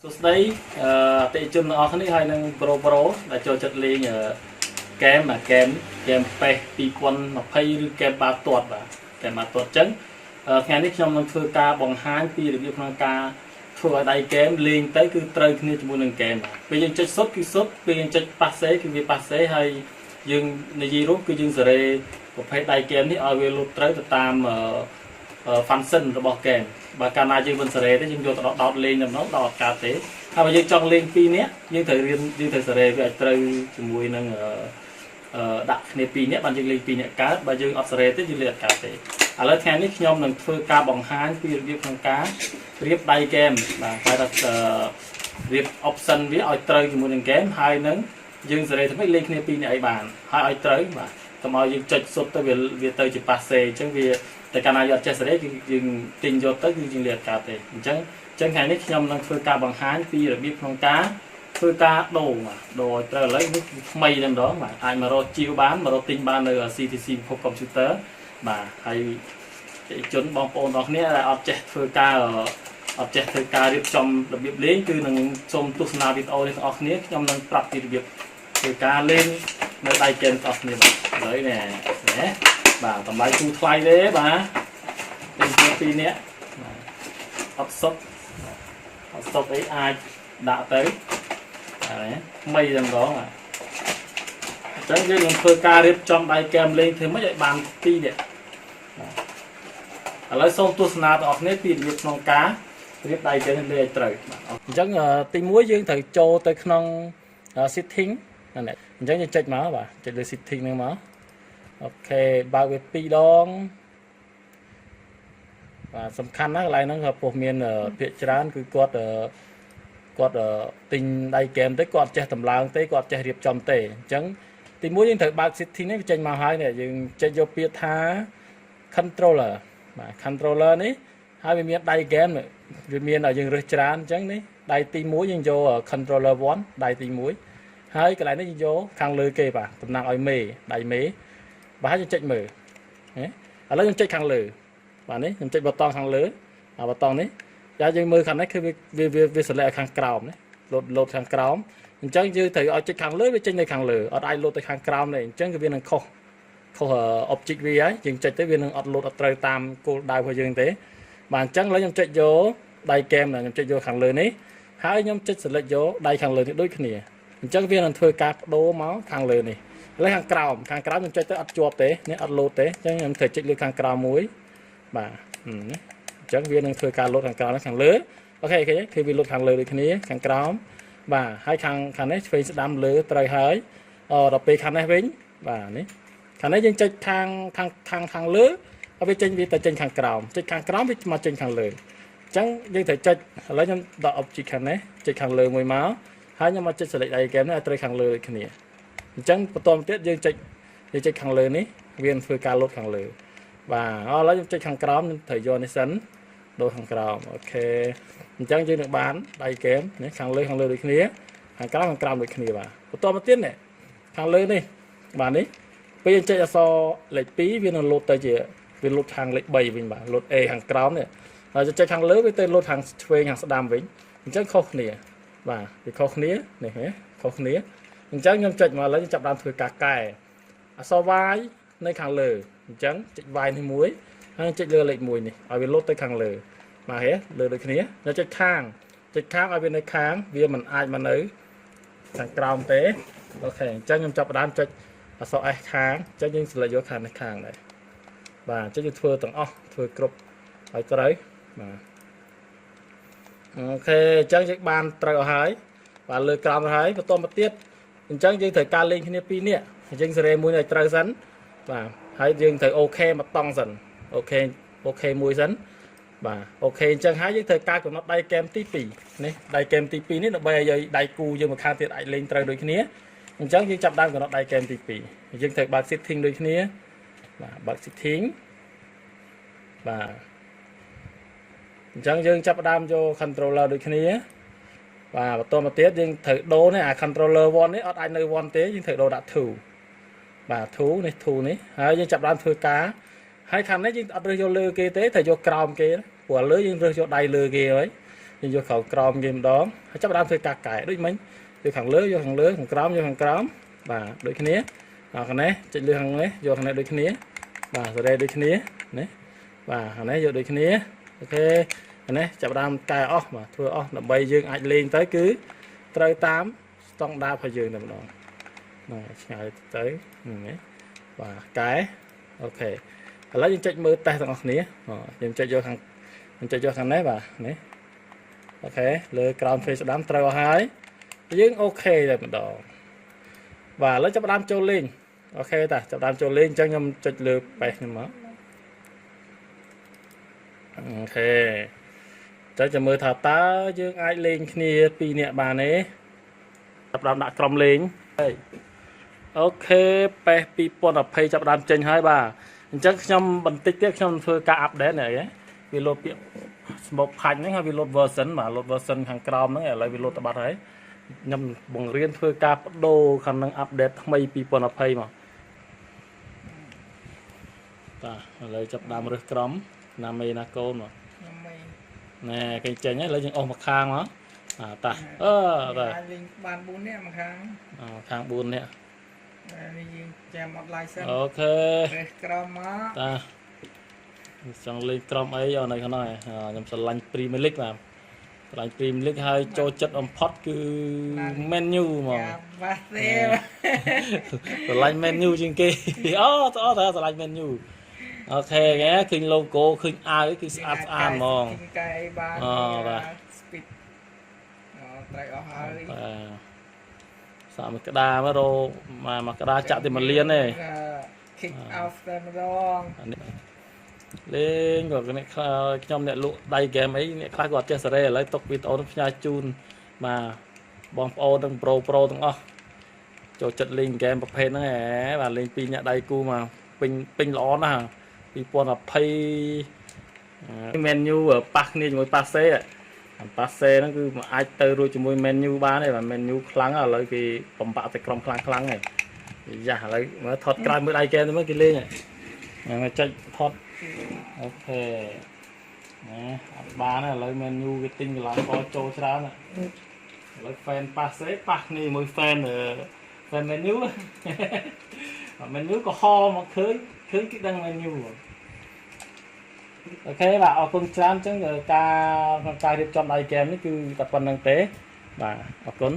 សួស្តីអតិជនទាំងអស់គ្នាហើយនឹងប្រូដែលចូលចិត្តលេងហ្គេមហ្គេមពេស2020ឬហ្គេមបាល់ទាត់បាទហ្គេមបាល់ទាត់អញ្ចឹងថ្ងៃនេះខ្ញុំនឹងធ្វើការបង្ហាញពីរបៀបក្នុងការធ្វើឲ្យដៃហ្គេមលេងទៅគឺត្រូវគ្នាជាមួយនឹងហ្គេមពេលយើងចុចសុទ្ធគឺសុទ្ធពេលយើងចុចប៉ាសេគឺវាប៉ាសេហើយយើងនិយាយរួមគឺយើងសេរីប្រភេទដៃហ្គេមនេះឲ្យវាលុបត្រូវទៅតាម function របស់ហ្គេមបើកាលណាយើងមិនសេរីទេយើងយកទៅដោតលេងដំណងដោតកើតទេហើយបើយើងចង់លេង2នាក់យើងត្រូវរៀនយើងត្រូវសេរីវាឲ្យត្រូវជាមួយនឹងដាក់គ្នា2នាក់បានយើងលេង2នាក់កើតបើយើងអត់សេរីទេយើងលេងអត់កើតទេឥឡូវថ្ងៃនេះខ្ញុំនឹងធ្វើការបង្ហាញពីរបៀបក្នុងការរៀបដៃហ្គេមបាទគេថារៀប option វាឲ្យត្រូវជាមួយនឹងហ្គេមហើយនឹងយើងសេរីទៅលេងគ្នា2នាក់ឲ្យបានហើយឲ្យត្រូវបាទកុំឲ្យយើងចុចសុទ្ធទៅវាទៅជាប៉ាសេអញ្ចឹងវាតែកាលណាយកចេះសេរីគឺយើងទិញយកទៅគឺយើងលេបកើតទេអញ្ចឹងថ្ងៃនេះខ្ញុំនឹងធ្វើការបង្ហាញពីរបៀបក្នុងការធ្វើការដូរឲ្យត្រូវឥឡូវនេះថ្មីតែម្ដងបាទអាចមករកជីវបានមករកទិញបាននៅ CTC ពិភពកុំព្យូទ័របាទហើយជនបងប្អូនទាំងគ្នាដែលអត់ចេះធ្វើការរៀបចំរបៀបលេងគឺនឹងសូមទស្សនាវីដេអូនេះទាំងអស់គ្នាខ្ញុំនឹងប្រាប់ពីរបៀបធ្វើការលេងនៅដៃហ្គេមទាំងអស់គ្នាបាទឥឡូវនេះបាទតម្លៃទូថ្លៃទេបាទទិញ2នាក់អត់សុទ្ធអីអាចដាក់ទៅហើយថ្មីតែម្ដងបាទអញ្ចឹងយើងនឹងធ្វើការរៀបចំដៃហ្គេមលេងធ្វើម៉េចឲ្យបាន2នាក់ឥឡូវសូមទស្សនាបងប្អូនគ្នាពីរបៀបក្នុងការរៀបដៃហ្គេមលេងឲ្យត្រូវអញ្ចឹងទី1យើងត្រូវចូលទៅក្នុង setting ហ្នឹងអញ្ចឹងយើងចុចមកបាទចុចលើ setting ហ្នឹងមកអូខេបើកវា2ដងបាទសំខាន់ណាស់កន្លែងហ្នឹងក៏ពោះមានភាគច្រើនគឺគាត់ទិញដៃហ្គេមទៅគាត់ចេះតម្លើងទេគាត់ចេះរៀបចំទេអញ្ចឹងទី1យើងត្រូវបើក setting នេះវាចេញមកហើយនេះយើងចុចយកពាក្យថា controller បាទ controller នេះហើយវាមានដៃហ្គេមវាមានឲ្យយើងរើសច្រើនអញ្ចឹងនេះដៃទី1យើងយក controller 1ដៃទី1ហើយកន្លែងនេះយើងយកខាងលើគេបាទតំណាងឲ្យមេដៃមេបាទហើយយើងចុចមើលឥឡូវយើងចុចខាងលើបាទនេះខ្ញុំចុចប៊ូតុងខាងលើប៊ូតុងនេះតែយើងមើលខាងនេះគឺវា select ឲ្យខាងក្រោមនេះលោតខាងក្រោមអញ្ចឹងយើងត្រូវឲ្យចុចខាងលើវាចេញនៅខាងលើអត់អាចលោតទៅខាងក្រោមទេអញ្ចឹងគឺវានឹងខុស object វាហើយយើងចុចទៅវានឹងអត់លោតអត់ត្រូវតាមគោលដៅរបស់យើងទេបាទអញ្ចឹងឥឡូវខ្ញុំចុចយកដៃហ្គេមខ្ញុំចុចយកខាងលើនេះហើយខ្ញុំចុច select យកដៃខាងលើនេះដូចគ្នាអញ្ចឹងវានឹងធ្វើការបដូរមកខាងលើនេះឥឡូវខាងក្រោមខ្ញុំចុចទៅអត់ជាប់ទេនេះអត់លោតទេអញ្ចឹងខ្ញុំត្រូវចុចលើខាងក្រោមមួយបាទអញ្ចឹងវានឹងធ្វើការលោតខាងក្រោមខាងលើអូខេគឺវាលោតខាងលើដូចគ្នាខាងក្រោមបាទហើយខាងនេះឆ្វេងស្ដាំលើត្រូវហើយដល់ពេលខាងនេះវិញបាទនេះខាងនេះយើងចុចខាងលើហើយវាចេញវាទៅចេញខាងក្រោមចុចខាងក្រោមវាមកចេញខាងលើអញ្ចឹងយើងត្រូវចុចឥឡូវខ្ញុំដាក់ object ខាងនេះចុចខាងលើមួយមកហើយខ្ញុំមកចុច select ដៃហ្គេមនេះឲ្យត្រូវខាងលើដូចគ្នាអញ្ចឹងបន្តមកទៀតយើងចុចខាងលើនេះវានឹងធ្វើការលោតខាងលើបាទឥឡូវខ្ញុំចុចខាងក្រោមត្រូវយកនេះសិនដូរខាងក្រោមអូខេអញ្ចឹងយើងនឹងបានដៃហ្គេមនេះខាងលើដូចគ្នាខាងក្រោមដូចគ្នាបាទបន្តមកទៀតនេះខាងលើនេះបាទនេះពេលយើងចុចអក្សរលេខ2វានឹងលោតទៅជាវាលោតខាងលេខ3វិញបាទលោត A ខាងក្រោមនេះហើយចុចខាងលើវាទៅលោតខាងឆ្វេងខាងស្ដាំវិញអញ្ចឹងខុសគ្នាបាទវាខុសគ្នានេះខុសគ្នាអញ្ចឹងខ្ញុំចុចមកឥឡូវខ្ញុំចាប់ដើមធ្វើការកែអក្សរ Y នៅខាងលើអញ្ចឹងចុច Y នេះមួយហើយចុចលើលេខ1នេះឲ្យវាលោតទៅខាងលើបាទហេលើដូចគ្នាខ្ញុំចុចខាងឲ្យវានៅខាងវាមិនអាចមកនៅខាងក្រោមទេអូខេអញ្ចឹងខ្ញុំចាប់ដើមចុចអក្សរ S ខាងអញ្ចឹងយើង select យកខាងនេះខាងដែរបាទអញ្ចឹងយើងធ្វើទាំងអស់ធ្វើគ្រប់ឲ្យត្រូវបាទអូខេអញ្ចឹងយើងបានត្រូវអស់ហើយបាទលើក្រោមហើយបន្តមកទៀតអញ្ចឹងយើងត្រូវការលេងគ្នា2នាក់យើងសេរីមួយឲ្យត្រូវសិនបាទហើយយើងត្រូវអូខេមកតង់សិនអូខេមួយសិនបាទអូខេអញ្ចឹងហើយយើងត្រូវការកំណត់ដៃហ្គេមទី2នេះដៃហ្គេមទី2នេះដើម្បីឲ្យដៃគូយើងមកខាងទៀតអាចលេងត្រូវដូចគ្នាអញ្ចឹងយើងចាប់ដើមកំណត់ដៃហ្គេមទី2យើងត្រូវបើក setting ដូចគ្នាបាទបើក setting បាទអញ្ចឹងយើងចាប់ដើមយក controller ដូចគ្នាបាទបន្តមកទៀតយើងត្រូវដូរនេះអា controller 1នេះអត់អាចនៅ1ទេយើងត្រូវដូរដាក់2បាទ2នេះហើយយើងចាប់ដើមធ្វើការហើយខាងនេះយើងអត់រើសយកលើគេទេត្រូវយកក្រោមគេព្រោះលើយើងរើសយកដៃលើគេហើយអ យើងយកក្រោមក្រោមគេម្ដងហើយចាប់ដើមធ្វើការកែដូចមិញយកខាងលើយកខាងលើខាងក្រោមយកខាងក្រោមបាទដូចគ្នាខាងនេះចុចលើខាងនេះយកខាងនេះដូចគ្នាបាទសេរីដូចគ្នាណាបាទខាងនេះយកដូចគ្នាអូខេខាងនេះចាប់ដើមកែអស់បាទធ្វើអស់ដើម្បីយើងអាចលេងទៅគឺត្រូវតាមស្តង់ដាររបស់យើងតែម្ដងឆ្ងាយទៅនេះបាទកែអូខេឥឡូវយើងចុចមើលតេស្តទាំងអស់គ្នាយើងចុចយកខាងនេះបាទនេះអូខេលើក្រោម face ស្ដាំត្រូវអស់ហើយយើងអូខេតែម្ដងបាទឥឡូវចាប់ដើមចូលលេងអូខេតាចាប់ដើមចូលលេងអញ្ចឹងខ្ញុំចុចលើបេះខ្ញុំមកអូខេចាំមើលថាតើយើងអាចលេងគ្នា2នាក់បានទេចាប់ដើមដាក់ក្រុមលេងហើយអូខេបេះ2020ចាប់ដើមចេញហើយបាទអញ្ចឹងខ្ញុំបន្តិចទៀតខ្ញុំធ្វើការអាប់ដេតនេះវាលោតពាក្យ smoke patch ហ្នឹងហើយវាលោត version បាទលោត version ខាងក្រោមហ្នឹងឥឡូវវាលោតទៅបាត់ហើយខ្ញុំបង្រៀនធ្វើការបដូរខាងនឹងអាប់ដេតថ្មី2020មកតាឥឡូវចាប់ដើមរើសក្រមណាមេណាកូនមកណែគេចេញហើយឥឡូវយើងអស់មកខាងមកតាតាលេងបាន4នាក់មកខាងខាង4នាក់នេះយើងចាំអត់ license អូខេរើសក្រមមកតាចង់លេងក្រមអីយកនៅខាងនោះខ្ញុំស្រឡាញ់ Premier League បាទស្រឡាញ់ Premier League ហើយចូលចិត្តបំផុតគឺ menu ហ្មងបាទទេស្រឡាញ់ menu ជាងគេអូតើស្រឡាញ់ menu អូខេគេឃើញ logo ឃើញអាវគឺស្អាតហ្មងកែបានបាទ speed ត្រូវអស់ហើយសាមកក្តារមករមកក្តារចាក់តែ1លានទេ kick off តែម្ដងលេងគាត់ខ្ញុំអ្នកលក់ដៃហ្គេមអីអ្នកខ្លះគាត់ចេះសេរីឥឡូវຕົកវីដេអូនឹងផ្សាយជូនបាទបងប្អូនទាំងប្រូទាំងអស់ចូលចិត្តលេងហ្គេមប្រភេទហ្នឹងបាទលេង2អ្នកដៃគូមកពេញល្អណាស់2020 menu ប៉ះគ្នាជាមួយប៉ាសេហ្នឹងគឺអាចទៅរួចជាមួយ menu បានទេបាទ menu ខ្លាំងឥឡូវគេបំបាក់តែក្រុមខ្លាំងហ្នឹងយ៉ាឥឡូវមើលថតក្រោយមើលដៃហ្គេមទៅមើលគេលេងហ្នឹងចុចថតអូខេណាអត់បានទេឥឡូវ menu គេទិញកន្លងកចូលច្រើនឥឡូវ fan ប៉ាសេប៉ះគ្នាមួយ fan menu menu ក៏ហមមកឃើញគឺដឹង menu អូខេបាទអរគុណច្រើនអញ្ចឹងការរៀបចំដៃហ្គេមនេះគឺតែប៉ុណ្្នឹងទេបាទអរគុណ